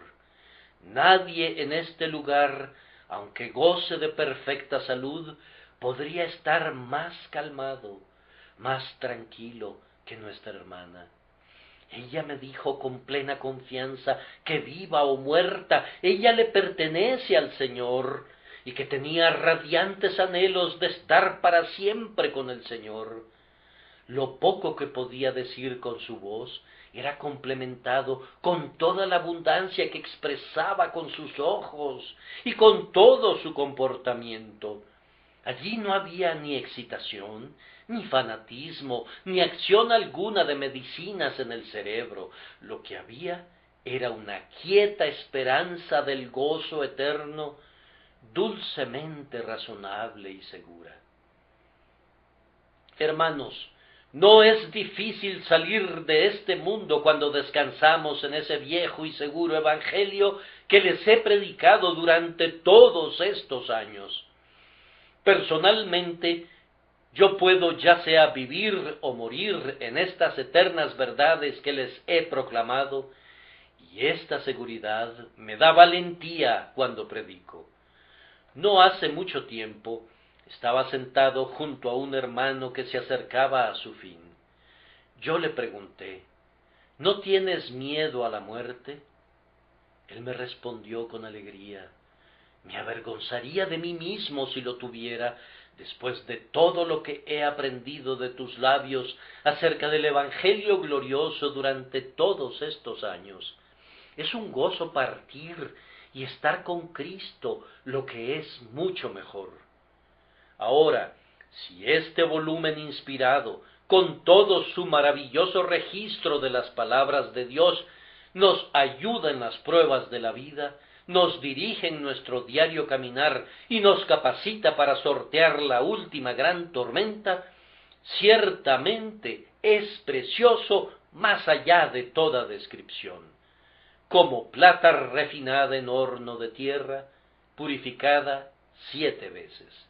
S1: Nadie en este lugar, aunque goce de perfecta salud, podría estar más calmado, más tranquilo que nuestra hermana. Ella me dijo con plena confianza que viva o muerta, ella le pertenece al Señor, y que tenía radiantes anhelos de estar para siempre con el Señor. Lo poco que podía decir con su voz era complementado con toda la abundancia que expresaba con sus ojos y con todo su comportamiento. Allí no había ni excitación, ni fanatismo, ni acción alguna de medicinas en el cerebro. Lo que había era una quieta esperanza del gozo eterno, dulcemente razonable y segura. Hermanos, no es difícil salir de este mundo cuando descansamos en ese viejo y seguro evangelio que les he predicado durante todos estos años. Personalmente, yo puedo ya sea vivir o morir en estas eternas verdades que les he proclamado, y esta seguridad me da valentía cuando predico. No hace mucho tiempo estaba sentado junto a un hermano que se acercaba a su fin. Yo le pregunté, ¿no tienes miedo a la muerte? Él me respondió con alegría, me avergonzaría de mí mismo si lo tuviera, después de todo lo que he aprendido de tus labios acerca del Evangelio glorioso durante todos estos años. Es un gozo partir y estar con Cristo, lo que es mucho mejor. Ahora, si este volumen inspirado, con todo su maravilloso registro de las palabras de Dios, nos ayuda en las pruebas de la vida, nos dirige en nuestro diario caminar y nos capacita para sortear la última gran tormenta, ciertamente es precioso más allá de toda descripción, como plata refinada en horno de tierra, purificada 7 veces.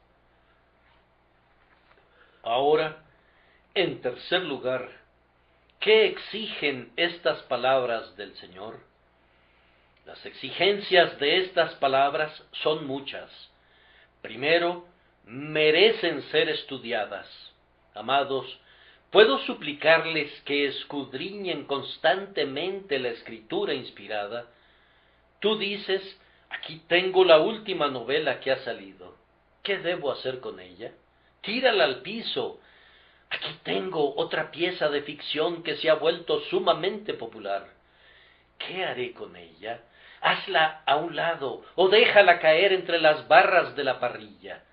S1: Ahora, en tercer lugar, ¿qué exigen estas palabras del Señor? Las exigencias de estas palabras son muchas. Primero, merecen ser estudiadas. Amados, ¿puedo suplicarles que escudriñen constantemente la Escritura inspirada? Tú dices, aquí tengo la última novela que ha salido. ¿Qué debo hacer con ella? Tírala al piso. Aquí tengo otra pieza de ficción que se ha vuelto sumamente popular. ¿Qué haré con ella? Hazla a un lado o déjala caer entre las barras de la parrilla.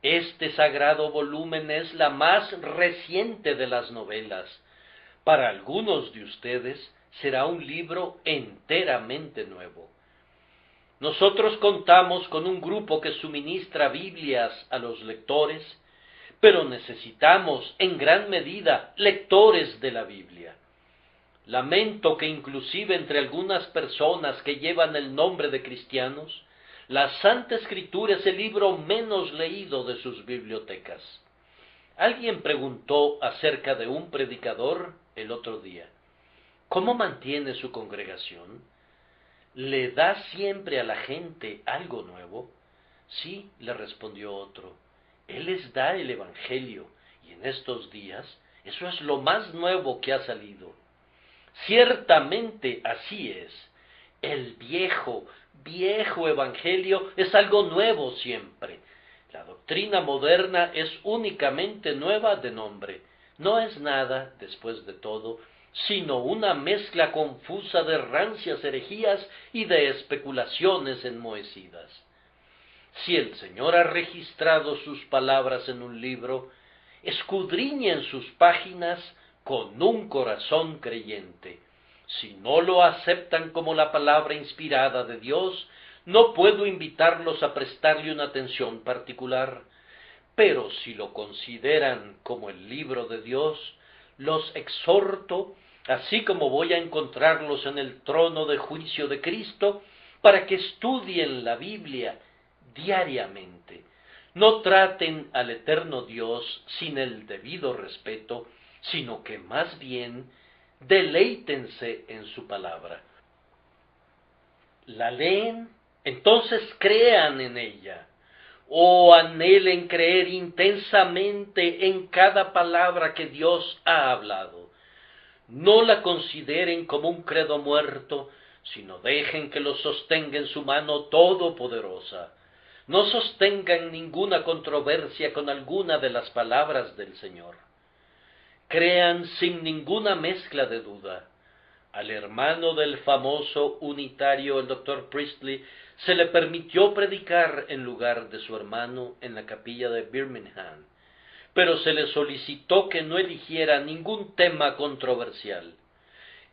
S1: Este sagrado volumen es la más reciente de las novelas. Para algunos de ustedes será un libro enteramente nuevo. Nosotros contamos con un grupo que suministra Biblias a los lectores, pero necesitamos en gran medida lectores de la Biblia. Lamento que inclusive entre algunas personas que llevan el nombre de cristianos, la Santa Escritura es el libro menos leído de sus bibliotecas. Alguien preguntó acerca de un predicador el otro día, ¿cómo mantiene su congregación? ¿Le da siempre a la gente algo nuevo? Sí, le respondió otro, Él les da el Evangelio, y en estos días eso es lo más nuevo que ha salido. Ciertamente así es. El viejo Evangelio es algo nuevo siempre. La doctrina moderna es únicamente nueva de nombre. No es nada, después de todo, sino una mezcla confusa de rancias herejías y de especulaciones enmohecidas. Si el Señor ha registrado sus palabras en un libro, escudriñen sus páginas con un corazón creyente. Si no lo aceptan como la palabra inspirada de Dios, no puedo invitarlos a prestarle una atención particular, pero si lo consideran como el libro de Dios, los exhorto, así como voy a encontrarlos en el trono de juicio de Cristo, para que estudien la Biblia diariamente. No traten al eterno Dios sin el debido respeto, sino que más bien deleítense en su palabra. ¿La leen? Entonces crean en ella, o anhelen creer intensamente en cada palabra que Dios ha hablado. No la consideren como un credo muerto, sino dejen que lo sostenga en su mano todopoderosa. No sostengan ninguna controversia con alguna de las palabras del Señor. Crean sin ninguna mezcla de duda. Al hermano del famoso unitario, el Dr. Priestley, se le permitió predicar en lugar de su hermano en la capilla de Birmingham, pero se le solicitó que no eligiera ningún tema controversial.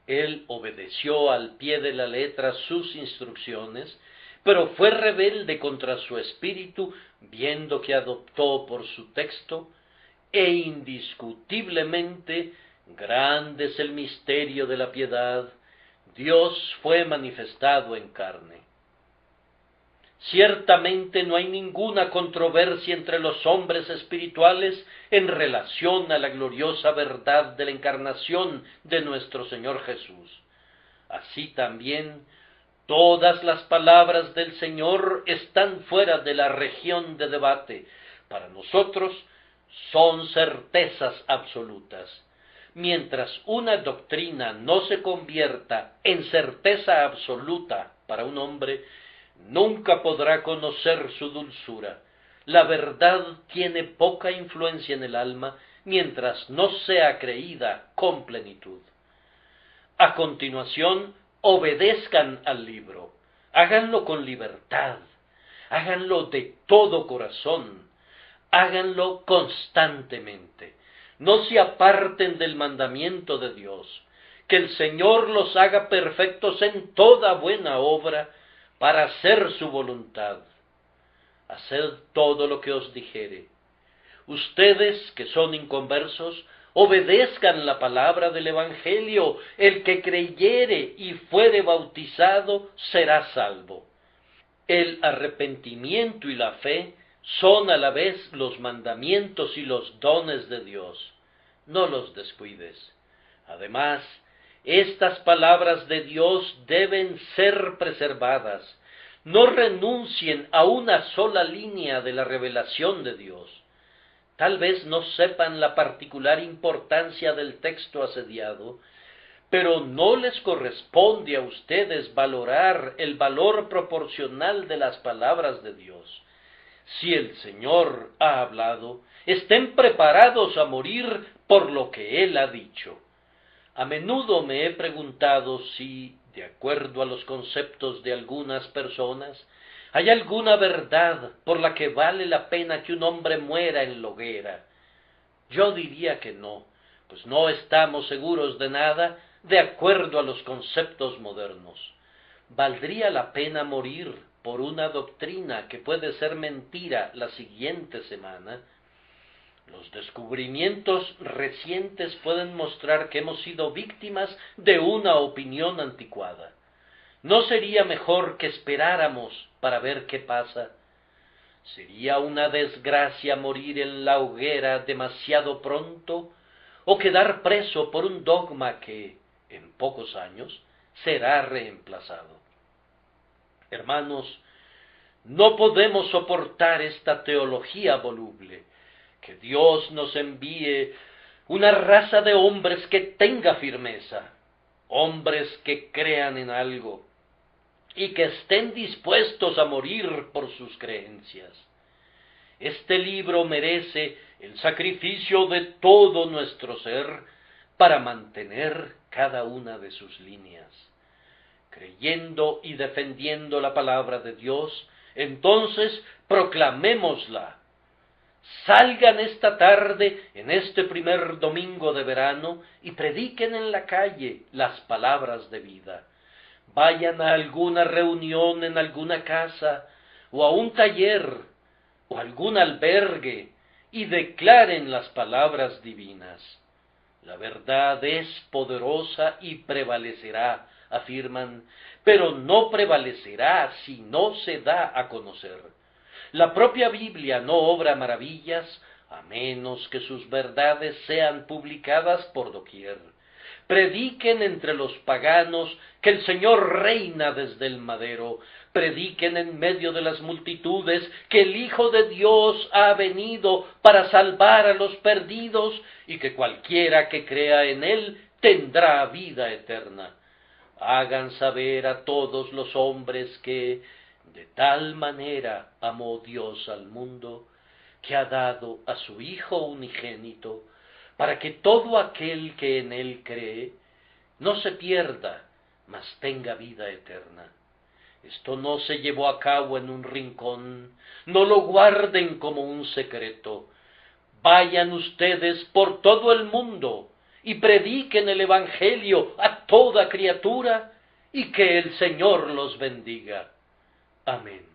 S1: Él obedeció al pie de la letra sus instrucciones, pero fue rebelde contra su espíritu, viendo que adoptó por su texto, e indiscutiblemente grande es el misterio de la piedad, Dios fue manifestado en carne. Ciertamente no hay ninguna controversia entre los hombres espirituales en relación a la gloriosa verdad de la encarnación de nuestro Señor Jesús. Así también, todas las palabras del Señor están fuera de la región de debate. Para nosotros son certezas absolutas. Mientras una doctrina no se convierta en certeza absoluta para un hombre, nunca podrá conocer su dulzura. La verdad tiene poca influencia en el alma mientras no sea creída con plenitud. A continuación, obedezcan al libro. Háganlo con libertad. Háganlo de todo corazón. Háganlo constantemente. No se aparten del mandamiento de Dios. Que el Señor los haga perfectos en toda buena obra, para hacer su voluntad. Haced todo lo que os dijere. Ustedes, que son inconversos, obedezcan la palabra del Evangelio. El que creyere y fuere bautizado será salvo. El arrepentimiento y la fe son a la vez los mandamientos y los dones de Dios. No los descuides. Además, estas palabras de Dios deben ser preservadas. No renuncien a una sola línea de la revelación de Dios. Tal vez no sepan la particular importancia del texto asediado, pero no les corresponde a ustedes valorar el valor proporcional de las palabras de Dios. Si el Señor ha hablado, estén preparados a morir por lo que Él ha dicho. A menudo me he preguntado si, de acuerdo a los conceptos de algunas personas, hay alguna verdad por la que vale la pena que un hombre muera en la hoguera. Yo diría que no, pues no estamos seguros de nada de acuerdo a los conceptos modernos. ¿Valdría la pena morir por una doctrina que puede ser mentira la siguiente semana? Los descubrimientos recientes pueden mostrar que hemos sido víctimas de una opinión anticuada. ¿No sería mejor que esperáramos para ver qué pasa? ¿Sería una desgracia morir en la hoguera demasiado pronto o quedar preso por un dogma que, en pocos años, será reemplazado? Hermanos, no podemos soportar esta teología voluble. Que Dios nos envíe una raza de hombres que tenga firmeza, hombres que crean en algo y que estén dispuestos a morir por sus creencias. Este libro merece el sacrificio de todo nuestro ser para mantener cada una de sus líneas. Creyendo y defendiendo la palabra de Dios, Entonces proclamémosla. Salgan esta tarde, en este primer domingo de verano, y prediquen en la calle las palabras de vida. Vayan a alguna reunión en alguna casa, o a un taller, o algún albergue, y declaren las palabras divinas. La verdad es poderosa y prevalecerá, afirman, pero no prevalecerá si no se da a conocer. La propia Biblia no obra maravillas a menos que sus verdades sean publicadas por doquier. Prediquen entre los paganos que el Señor reina desde el madero. Prediquen en medio de las multitudes que el Hijo de Dios ha venido para salvar a los perdidos y que cualquiera que crea en Él tendrá vida eterna. Hagan saber a todos los hombres que de tal manera amó Dios al mundo, que ha dado a su Hijo unigénito, para que todo aquel que en Él cree no se pierda, mas tenga vida eterna. Esto no se llevó a cabo en un rincón, no lo guarden como un secreto. Vayan ustedes por todo el mundo y prediquen el Evangelio a toda criatura, y que el Señor los bendiga. Amén.